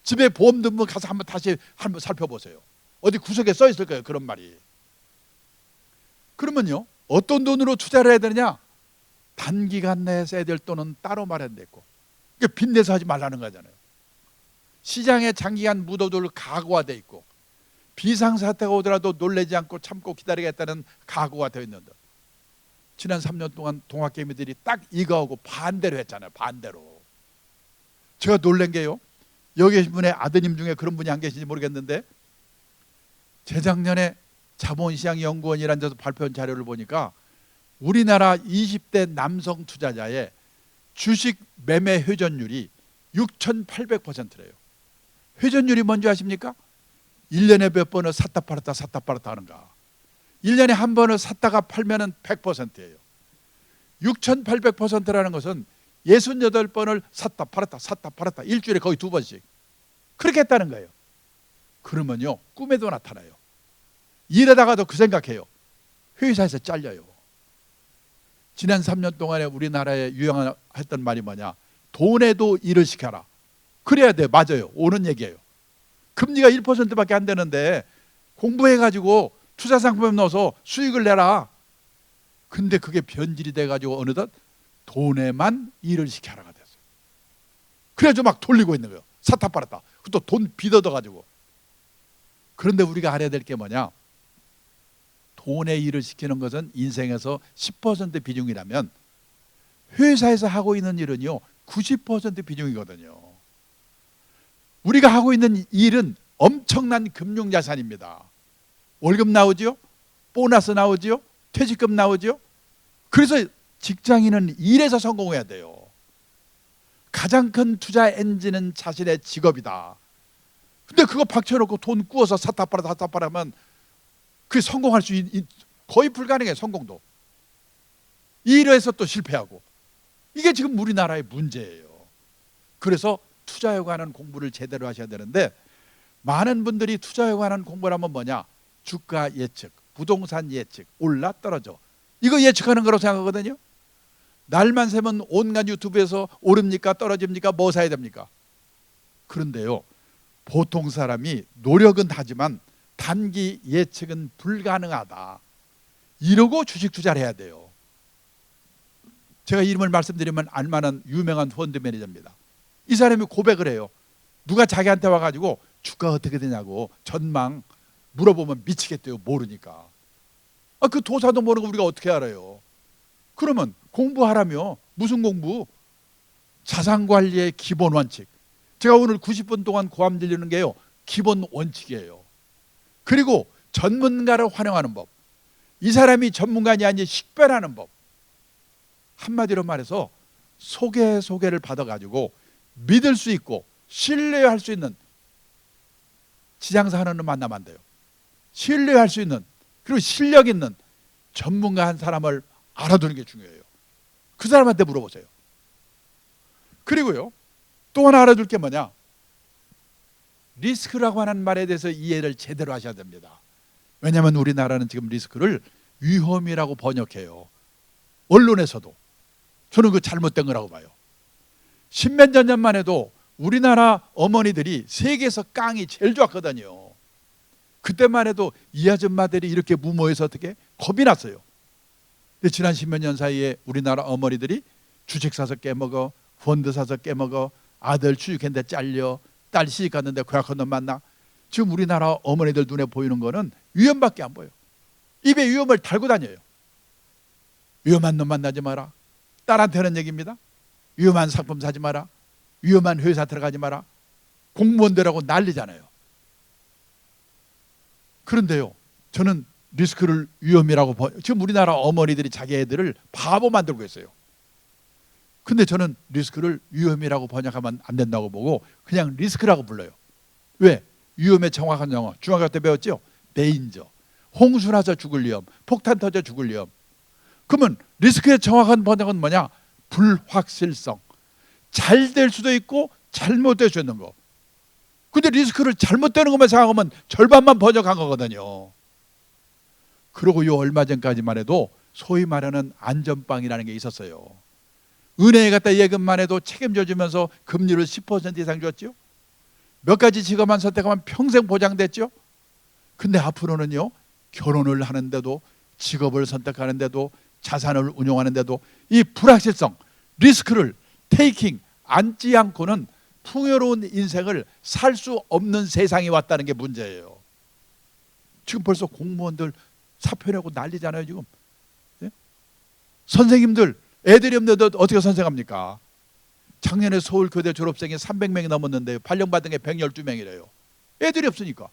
집에 보험 든 분 가서 다시 한번 살펴보세요. 어디 구석에 써 있을 거예요, 그런 말이. 그러면요, 어떤 돈으로 투자를 해야 되느냐? 단기간 내에 써야 될 돈은 따로 마련됐고, 그러니까 빚내서 하지 말라는 거잖아요. 시장에 장기간 묻어둘 각오가 돼 있고, 비상사태가 오더라도 놀라지 않고 참고 기다리겠다는 각오가 되어 있는데, 지난 3년 동안 동학개미들이 딱 이거하고 반대로 했잖아요. 반대로. 제가 놀란 게요, 여기 계신 분의 아드님 중에 그런 분이 안 계신지 모르겠는데, 재작년에 자본시장연구원이라는 데서 발표한 자료를 보니까 우리나라 20대 남성 투자자의 주식 매매 회전율이 6,800%래요. 회전율이 뭔지 아십니까? 1년에 몇 번을 샀다 팔았다 샀다 팔았다 하는가. 1년에 한 번을 샀다가 팔면은 100%예요. 6,800%라는 것은 68번을 샀다 팔았다 샀다 팔았다, 일주일에 거의 2번씩 그렇게 했다는 거예요. 그러면요, 꿈에도 나타나요. 일하다가도 그 생각해요. 회사에서 잘려요. 지난 3년 동안에 우리나라에 유행했던 말이 뭐냐? 돈에도 일을 시켜라. 그래야 돼. 맞아요. 옳은 얘기예요. 금리가 1%밖에 안 되는데 공부해가지고 투자상품에 넣어서 수익을 내라. 근데 그게 변질이 돼가지고 어느덧 돈에만 일을 시켜라가 됐어요. 그래가지고 막 돌리고 있는 거예요. 사타 팔았다. 또 돈 빚어둬가지고. 그런데 우리가 알아야 될 게 뭐냐? 돈에 일을 시키는 것은 인생에서 10% 비중이라면 회사에서 하고 있는 일은요 90% 비중이거든요. 우리가 하고 있는 일은 엄청난 금융자산입니다. 월급 나오죠? 보너스 나오죠? 퇴직금 나오죠? 그래서 직장인은 일해서 성공해야 돼요. 가장 큰 투자 엔진은 자신의 직업이다. 근데 그거 박쳐놓고 돈 구워서 사타 팔아면 그게 성공할 수 거의 불가능해. 성공도 일해서 또 실패하고. 이게 지금 우리나라의 문제예요. 그래서 투자에 관한 공부를 제대로 하셔야 되는데, 많은 분들이 투자에 관한 공부를 하면 뭐냐? 주가 예측, 부동산 예측, 올라 떨어져, 이거 예측하는 거라고 생각하거든요. 날만 새면 온갖 유튜브에서 오릅니까 떨어집니까 뭐 사야 됩니까? 그런데요, 보통 사람이 노력은 하지만 단기 예측은 불가능하다. 이러고 주식 투자를 해야 돼요. 제가 이름을 말씀드리면 알만한 유명한 펀드 매니저입니다. 이 사람이 고백을 해요. 누가 자기한테 와가지고 주가 어떻게 되냐고 전망 물어보면 미치겠대요. 모르니까. 그 도사도 모르는 거 우리가 어떻게 알아요? 그러면 공부하라며. 무슨 공부? 자산관리의 기본 원칙. 제가 오늘 90분 동안 고함 들리는 게요, 기본 원칙이에요. 그리고 전문가를 활용하는 법. 이 사람이 전문가냐 아닌지 식별하는 법. 한마디로 말해서 소개를 받아가지고 믿을 수 있고 신뢰할 수 있는 지장사 하나는 만나면 안 돼요. 신뢰할 수 있는, 그리고 실력 있는 전문가 한 사람을 알아두는 게 중요해요. 그 사람한테 물어보세요. 그리고요, 또 하나 알아둘 게 뭐냐? 리스크라고 하는 말에 대해서 이해를 제대로 하셔야 됩니다. 왜냐하면 우리나라는 지금 리스크를 위험이라고 번역해요. 언론에서도. 저는 그 잘못된 거라고 봐요. 십몇 년 전만 해도 우리나라 어머니들이 세계에서 깡이 제일 좋았거든요. 그때만 해도 이 아줌마들이 이렇게 무모해서 어떻게 겁이 났어요. 근데 지난 십몇 년 사이에 우리나라 어머니들이 주식 사서 깨먹어, 펀드 사서 깨먹어, 아들 취직했는데 잘려, 딸 시집 갔는데 고약한 놈 만나. 지금 우리나라 어머니들 눈에 보이는 거는 위험밖에 안 보여요. 입에 위험을 달고 다녀요. 위험한 놈 만나지 마라. 딸한테 하는 얘기입니다. 위험한 상품 사지 마라. 위험한 회사 들어가지 마라. 공무원들하고 난리잖아요. 그런데요, 저는 리스크를 위험이라고 지금 우리나라 어머니들이 자기 애들을 바보 만들고 있어요. 근데 저는 리스크를 위험이라고 번역하면 안 된다고 보고 그냥 리스크라고 불러요. 왜? 위험의 정확한 영어 중학교 때 배웠죠? 데인저. 홍수 나서 죽을 위험, 폭탄 터져 죽을 위험. 그러면 리스크의 정확한 번역은 뭐냐? 불확실성. 잘 될 수도 있고 잘못될 수 있는 거. 근데 리스크를 잘못되는 것만 생각하면 절반만 번역한 거거든요. 그리고 요 얼마 전까지만 해도 소위 말하는 안전빵이라는 게 있었어요. 은행에 갖다 예금만 해도 책임져 주면서 금리를 10% 이상 줬죠. 몇 가지 직업만 선택하면 평생 보장됐죠. 근데 앞으로는요, 결혼을 하는데도, 직업을 선택하는데도, 자산을 운용하는데도 이 불확실성, 리스크를 테이킹, 앉지 않고는 풍요로운 인생을 살 수 없는 세상이 왔다는 게 문제예요. 지금 벌써 공무원들 사표 내고 난리잖아요 지금. 예? 선생님들 애들이 없는데 어떻게 선생합니까? 작년에 서울교대 졸업생이 300명이 넘었는데 발령받은 게 112명이래요. 애들이 없으니까.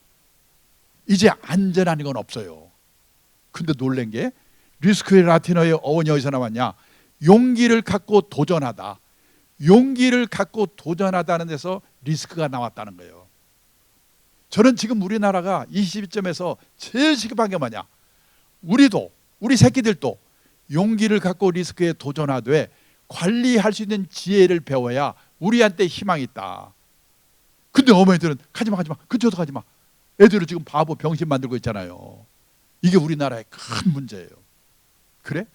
이제 안전한 건 없어요. 근데 놀란 게 리스크의 라틴어의 어원이 어디서 나왔냐? 용기를 갖고 도전하다. 용기를 갖고 도전하다는 데서 리스크가 나왔다는 거예요. 저는 지금 우리나라가 이 시점에서 제일 시급한 게 뭐냐? 우리도, 우리 새끼들도 용기를 갖고 리스크에 도전하되 관리할 수 있는 지혜를 배워야 우리한테 희망이 있다. 근데 어머니들은 가지마 근처도 가지마. 애들을 지금 바보 병신 만들고 있잖아요. 이게 우리나라의 큰 문제예요. 그래?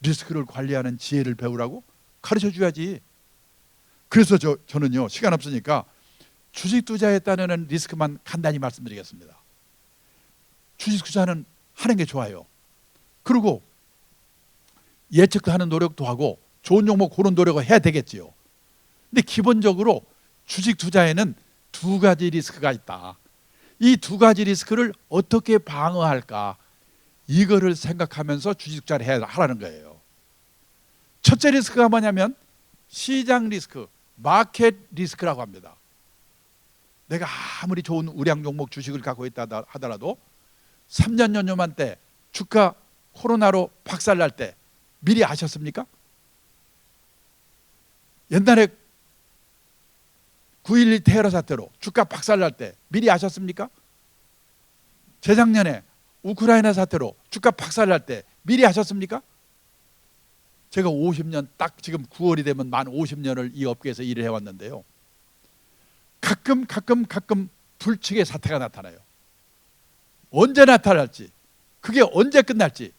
리스크를 관리하는 지혜를 배우라고? 가르쳐 줘야지. 그래서 저는요, 시간 없으니까 주식 투자에 따르는 리스크만 간단히 말씀드리겠습니다. 주식 투자는 하는 게 좋아요. 그리고 예측도 하는 노력도 하고 좋은 종목 고른 노력을 해야 되겠지요. 근데 기본적으로 주식 투자에는 두 가지 리스크가 있다. 이 두 가지 리스크를 어떻게 방어할까? 이거를 생각하면서 주식 투자를 하라는 거예요. 첫째 리스크가 뭐냐면 시장 리스크, 마켓 리스크라고 합니다. 내가 아무리 좋은 우량 종목 주식을 갖고 있다 하더라도 3년 연휴만 때 주가 코로나로 박살날 때 미리 아셨습니까? 옛날에 9.11 테러 사태로 주가 박살날 때 미리 아셨습니까? 재작년에 우크라이나 사태로 주가 박살날 때 미리 아셨습니까? 제가 50년 딱 지금 9월이 되면 만 50년을 이 업계에서 일을 해왔는데요. 가끔 불측의 사태가 나타나요. 언제 나타날지, 그게 언제 끝날지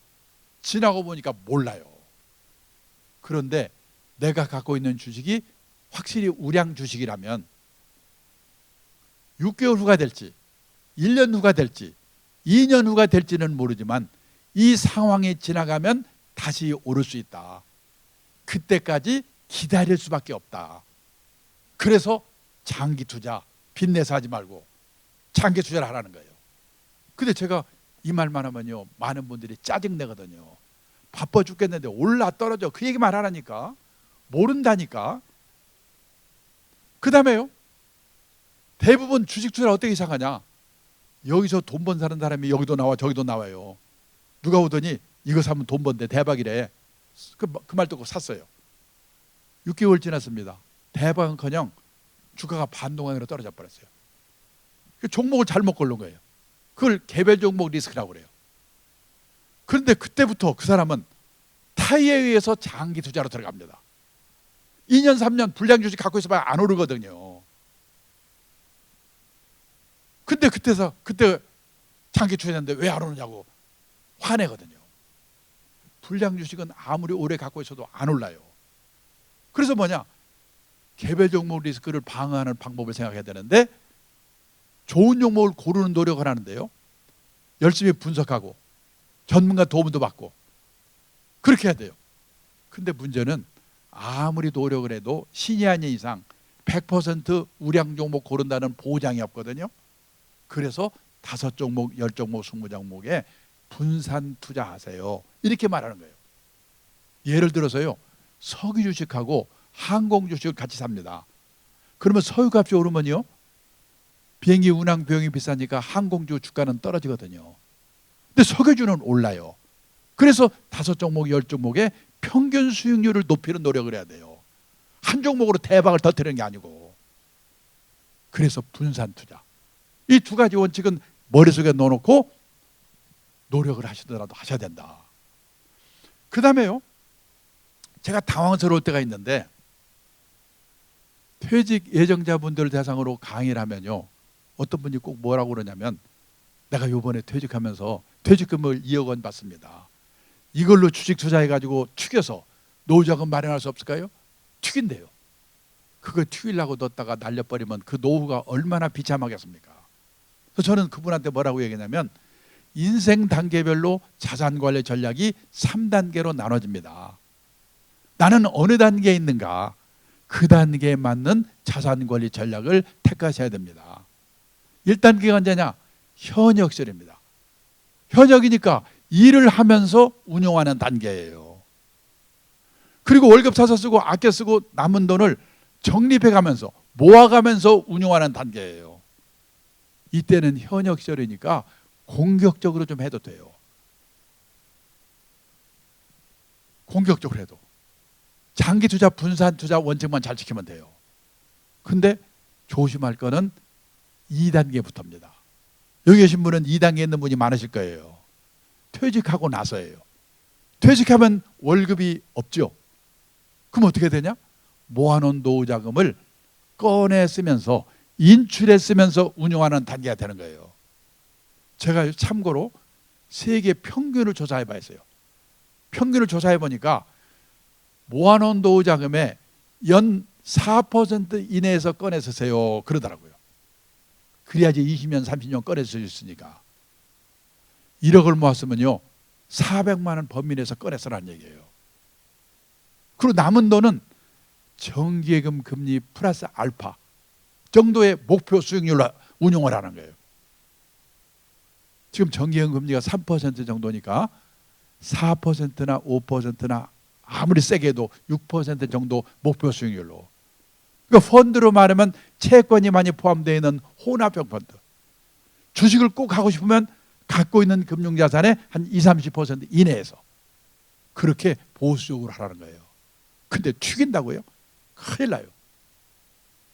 지나고 보니까 몰라요. 그런데 내가 갖고 있는 주식이 확실히 우량 주식이라면 6개월 후가 될지 1년 후가 될지 2년 후가 될지는 모르지만 이 상황이 지나가면 다시 오를 수 있다. 그때까지 기다릴 수밖에 없다. 그래서 장기 투자, 빚내서 하지 말고 장기 투자를 하라는 거예요. 근데 제가 이 말만 하면요, 많은 분들이 짜증내거든요. 바빠 죽겠는데 올라 떨어져, 그 얘기만 하라니까. 모른다니까. 그 다음에요, 대부분 주식 투자를 어떻게 시작하냐. 여기서 돈 번 사는 사람이 여기도 나와 저기도 나와요. 누가 오더니 이거 사면 돈 번대, 대박이래. 그 말 듣고 샀어요. 6개월 지났습니다. 대박은커녕 주가가 반동항으로 떨어져 버렸어요. 종목을 잘못 고른 거예요. 그걸 개별 종목 리스크라고 그래요. 그런데 그때부터 그 사람은 타이에 의해서 장기 투자로 들어갑니다. 2년 3년 불량 주식 갖고 있어봐야 안 오르거든요. 근데 그때 장기 투자했는데 왜 안 오르냐고 화내거든요. 불량 주식은 아무리 오래 갖고 있어도 안 올라요. 그래서 뭐냐, 개별 종목 리스크를 방어하는 방법을 생각해야 되는데, 좋은 종목을 고르는 노력을 하는데요, 열심히 분석하고 전문가 도움도 받고 그렇게 해야 돼요. 근데 문제는 아무리 노력을 해도 신이 아닌 이상 100% 우량 종목 고른다는 보장이 없거든요. 그래서 5종목, 10종목, 20종목에 분산 투자하세요, 이렇게 말하는 거예요. 예를 들어서요, 석유 주식하고 항공 주식을 같이 삽니다. 그러면 석유값이 오르면요, 비행기 운항 비용이 비싸니까 항공주 주가는 떨어지거든요. 근데 석유주는 올라요. 그래서 5종목, 10종목에 평균 수익률을 높이는 노력을 해야 돼요. 한 종목으로 대박을 터뜨리는 게 아니고. 그래서 분산 투자. 이 두 가지 원칙은 머릿속에 넣어놓고 노력을 하시더라도 하셔야 된다. 그 다음에요, 제가 당황스러울 때가 있는데, 퇴직 예정자분들 대상으로 강의를 하면요, 어떤 분이 꼭 뭐라고 그러냐면, 내가 요번에 퇴직하면서 퇴직금을 2억 원 받습니다. 이걸로 주식 투자해가지고 튀겨서 노후자금 마련할 수 없을까요? 튀긴대요. 그거 튀기려고 넣었다가 날려버리면 그 노후가 얼마나 비참하겠습니까? 그래서 저는 그분한테 뭐라고 얘기하냐면, 인생 단계별로 자산관리 전략이 3단계로 나눠집니다. 나는 어느 단계에 있는가, 그 단계에 맞는 자산관리 전략을 택하셔야 됩니다. 1단계가 언제냐? 현역 시절입니다. 현역이니까 일을 하면서 운용하는 단계예요. 그리고 월급 사서 쓰고 아껴 쓰고 남은 돈을 적립해 가면서 모아가면서 운용하는 단계예요. 이때는 현역 시절이니까 공격적으로 좀 해도 돼요. 공격적으로 해도. 장기 투자, 분산 투자 원칙만 잘 지키면 돼요. 근데 조심할 거는 2단계부터입니다. 여기 계신 분은 2단계에 있는 분이 많으실 거예요. 퇴직하고 나서예요. 퇴직하면 월급이 없죠. 그럼 어떻게 되냐? 모아놓은 노후자금을 꺼내 쓰면서 인출해 쓰면서 운용하는 단계가 되는 거예요. 제가 참고로 세계 평균을 조사해 봤어요. 평균을 조사해 보니까 모아놓은 노후자금의 연 4% 이내에서 꺼내 쓰세요, 그러더라고요. 그래야지 20년, 30년 꺼내 쓸 수 있으니까. 1억을 모았으면요, 400만 원 범위 내에서 꺼내 쓰라는 얘기예요. 그리고 남은 돈은 정기예금 금리 플러스 알파 정도의 목표 수익률로 운용을 하는 거예요. 지금 정기예금 금리가 3% 정도니까 4%나 5%나 아무리 세게 해도 6% 정도 목표 수익률로. 그러니까 펀드로 말하면 채권이 많이 포함되어 있는 혼합형 펀드. 주식을 꼭 하고 싶으면 갖고 있는 금융자산의 한 20-30% 이내에서 그렇게 보수적으로 하라는 거예요. 근데 튀긴다고요? 큰일 나요.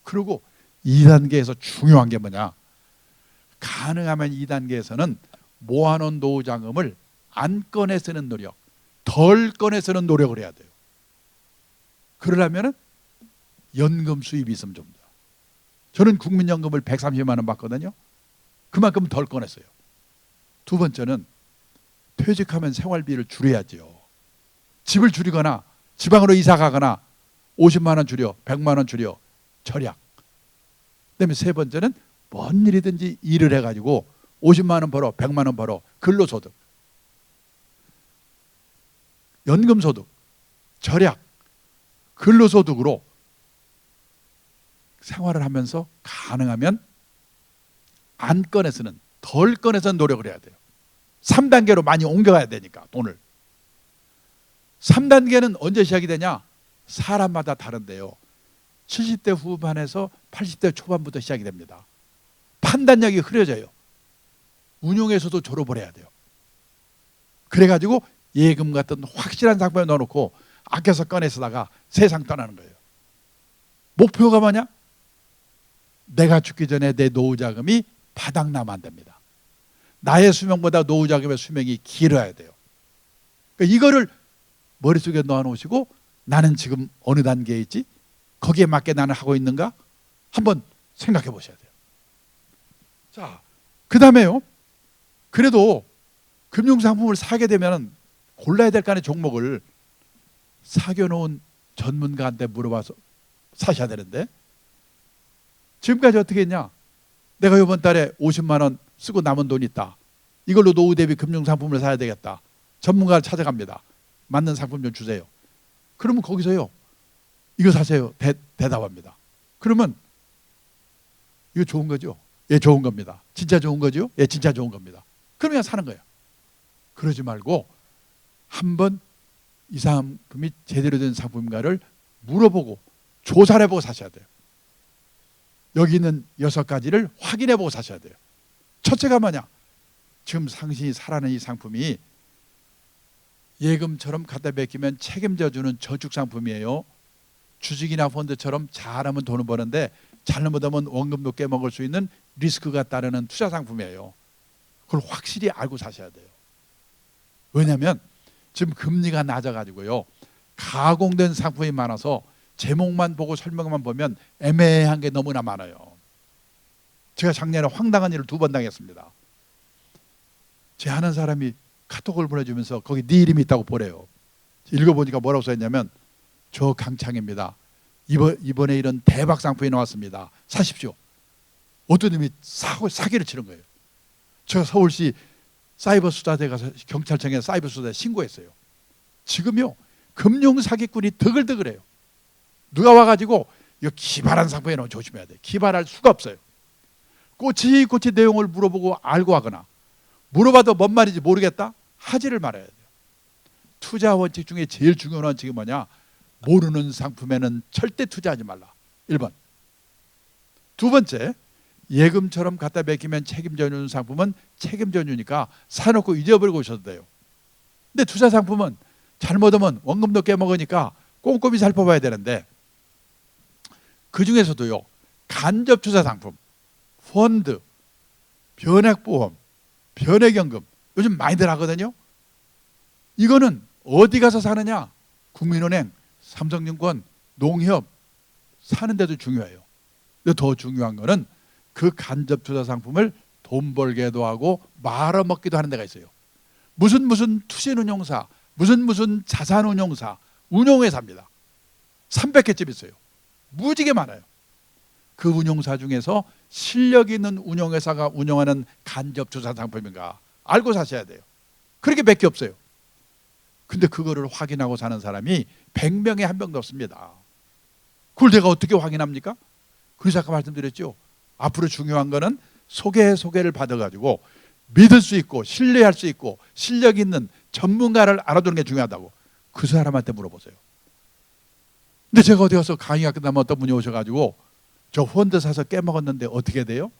그리고 2단계에서 중요한 게 뭐냐? 가능하면 2단계에서는 모아놓은 노후자금을 안 꺼내 쓰는 노력, 덜 꺼내 쓰는 노력을 해야 돼요. 그러려면 연금 수입이 있으면 좀 더. 저는 국민연금을 130만 원 받거든요. 그만큼 덜 꺼냈어요. 두 번째는 퇴직하면 생활비를 줄여야죠. 집을 줄이거나 지방으로 이사 가거나 50만 원 줄여, 100만 원 줄여, 절약. 그다음에 세 번째는 뭔 일이든지 일을 해가지고 50만 원 벌어, 100만 원 벌어. 근로소득, 연금소득, 절약, 근로소득으로 생활을 하면서 가능하면 안 꺼내서는, 덜 꺼내서 노력을 해야 돼요. 3단계로 많이 옮겨가야 되니까 돈을. 3단계는 언제 시작이 되냐? 사람마다 다른데요. 70대 후반에서 80대 초반부터 시작이 됩니다. 판단력이 흐려져요. 운용에서도 졸업을 해야 돼요. 그래가지고 예금 같은 확실한 상품에 넣어놓고 아껴서 꺼내서다가 세상 떠나는 거예요. 목표가 뭐냐? 내가 죽기 전에 내 노후자금이 바닥나면 안 됩니다. 나의 수명보다 노후자금의 수명이 길어야 돼요. 그러니까 이거를 머릿속에 넣어놓으시고 나는 지금 어느 단계에 있지? 거기에 맞게 나는 하고 있는가? 한번 생각해 보셔야 돼요. 자, 그 다음에요. 그래도 금융상품을 사게 되면 골라야 될 거 아니에요. 종목을 사겨놓은 전문가한테 물어봐서 사셔야 되는데, 지금까지 어떻게 했냐? 내가 이번 달에 50만 원 쓰고 남은 돈 있다. 이걸로 노후 대비 금융상품을 사야 되겠다. 전문가를 찾아갑니다. 맞는 상품 좀 주세요. 그러면 거기서요, 이거 사세요. 대답합니다. 그러면 이거 좋은 거죠? 예, 좋은 겁니다. 진짜 좋은 거죠? 예, 진짜 좋은 겁니다. 그러면 사는 거예요. 그러지 말고 한번 이 상품이 제대로 된 상품인가를 물어보고 조사를 해보고 사셔야 돼요. 여기 있는 6가지를 확인해보고 사셔야 돼요. 첫째가 뭐냐? 지금 당신이 사라는 이 상품이 예금처럼 갖다 맡기면 책임져주는 저축상품이에요. 주식이나 펀드처럼 잘하면 돈을 버는데 잘못하면 원금도 깨먹을 수 있는 리스크가 따르는 투자상품이에요. 그걸 확실히 알고 사셔야 돼요. 왜냐하면 지금 금리가 낮아가지고요, 가공된 상품이 많아서 제목만 보고 설명만 보면 애매한 게 너무나 많아요. 제가 작년에 황당한 일을 2번 당했습니다. 제 아는 사람이 카톡을 보내주면서 거기 네 이름이 있다고 보래요. 읽어보니까 뭐라고 써있냐면, 저 강창입니다. 이번에 이런 대박 상품이 나왔습니다. 사십시오. 어떤 놈이 사기를 치는 거예요. 제가 서울시 사이버 수사대 가서 경찰청에 사이버 수사대 신고했어요. 지금요, 금융 사기꾼이 드글드글해요. 누가 와가지고 이거 기발한 상품이라면 조심해야 돼. 기발할 수가 없어요. 꼬치꼬치 내용을 물어보고 알고 하거나, 물어봐도 뭔 말인지 모르겠다? 하지를 말아야 돼요. 투자 원칙 중에 제일 중요한 원칙이 뭐냐? 모르는 상품에는 절대 투자하지 말라. 1번. 두 번째, 예금처럼 갖다 맡기면 책임져주는 상품은 책임져주니까 사놓고 잊어버리고 오셔도 돼요. 근데 투자 상품은 잘못하면 원금도 깨먹으니까 꼼꼼히 살펴봐야 되는데, 그 중에서도요, 간접 투자 상품, 펀드, 변액보험, 변액연금 요즘 많이들 하거든요. 이거는 어디 가서 사느냐? 국민은행, 삼성증권, 농협 사는 데도 중요해요. 근데 더 중요한 거는 그 간접 투자 상품을 돈 벌게도 하고 말아먹기도 하는 데가 있어요. 무슨 투신운용사, 무슨 자산운용사, 운용회사입니다. 300개쯤 있어요. 무지개 많아요. 그 운용사 중에서 실력 있는 운용회사가 운영하는 간접 투자 상품인가 알고 사셔야 돼요. 그렇게 몇 개 없어요. 근데 그거를 확인하고 사는 사람이 100명에 1명도 없습니다. 그걸 제가 어떻게 확인합니까? 그래서 아까 말씀드렸죠. 앞으로 중요한 거는 소개를 받아가지고 믿을 수 있고 신뢰할 수 있고 실력 있는 전문가를 알아두는 게 중요하다고. 그 사람한테 물어보세요. 근데 제가 어디 가서 강의가 끝나면 어떤 분이 오셔가지고 저 펀드 사서 깨먹었는데 어떻게 돼요?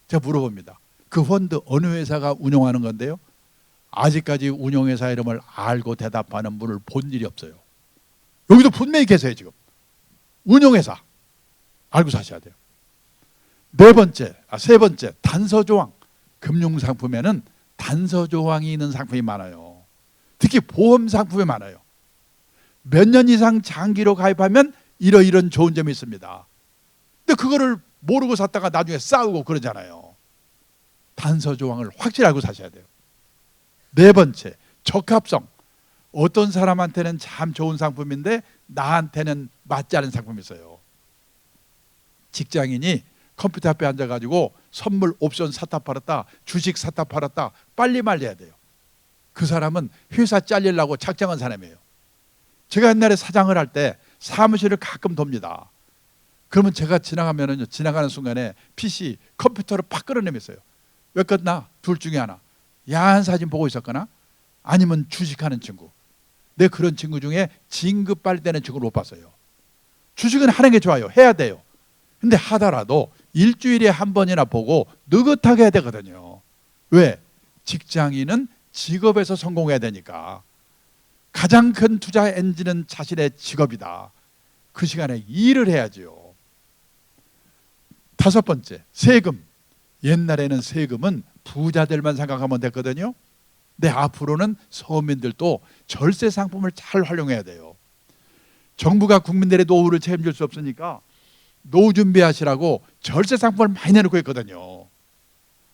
제가 물어봅니다. 그 펀드 어느 회사가 운영하는 건데요? 아직까지 운영회사 이름을 알고 대답하는 분을 본 일이 없어요. 여기도 분명히 계세요. 지금 운영회사 알고 사셔야 돼요. 세 번째 단서조항. 금융상품에는 단서조항이 있는 상품이 많아요. 특히 보험상품이 많아요. 몇 년 이상 장기로 가입하면 이런 좋은 점이 있습니다. 근데 그거를 모르고 샀다가 나중에 싸우고 그러잖아요. 단서조항을 확실히 알고 사셔야 돼요. 네 번째, 적합성. 어떤 사람한테는 참 좋은 상품인데 나한테는 맞지 않은 상품이 있어요. 직장인이 컴퓨터 앞에 앉아가지고 선물 옵션 샀다 팔았다, 주식 샀다 팔았다 빨리 말려야 돼요. 그 사람은 회사 잘리려고 작정한 사람이에요. 제가 옛날에 사장을 할 때 사무실을 가끔 돕니다. 그러면 제가 지나가면은 지나가는 순간에 PC 컴퓨터를 팍 끌어내면서요. 왜 끝나? 둘 중에 하나. 야한 사진 보고 있었거나 아니면 주식하는 친구. 내 그런 친구 중에 진급 빨리 되는 친구를 못 봤어요. 주식은 하는 게 좋아요. 해야 돼요. 근데 하더라도 일주일에 한 번이나 보고 느긋하게 해야 되거든요. 왜? 직장인은 직업에서 성공해야 되니까. 가장 큰 투자 엔진은 자신의 직업이다. 그 시간에 일을 해야지요. 다섯 번째, 세금. 옛날에는 세금은 부자들만 생각하면 됐거든요. 근데 앞으로는 서민들도 절세 상품을 잘 활용해야 돼요. 정부가 국민들의 노후를 책임질 수 없으니까 노후 준비하시라고 절세 상품을 많이 내놓고 있거든요.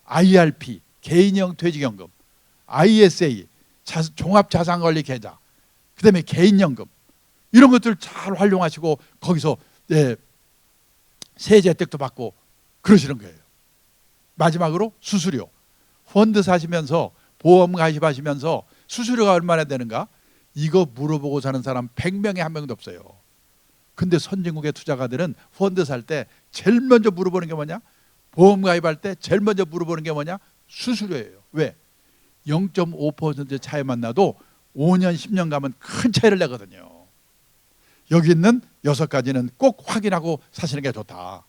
IRP, 개인형 퇴직연금, ISA, 종합자산관리계좌, 그 다음에 개인연금, 이런 것들 잘 활용하시고 거기서 세제 혜택도 받고 그러시는 거예요. 마지막으로 수수료. 펀드 사시면서 보험 가입하시면서 수수료가 얼마나 되는가? 이거 물어보고 사는 사람 100명에 한 명도 없어요. 근데 선진국의 투자가들은 펀드 살 때 제일 먼저 물어보는 게 뭐냐? 보험 가입할 때 제일 먼저 물어보는 게 뭐냐? 수수료예요. 왜? 0.5% 차이만 나도 5년, 10년 가면 큰 차이를 내거든요. 여기 있는 6가지는 꼭 확인하고 사시는 게 좋다.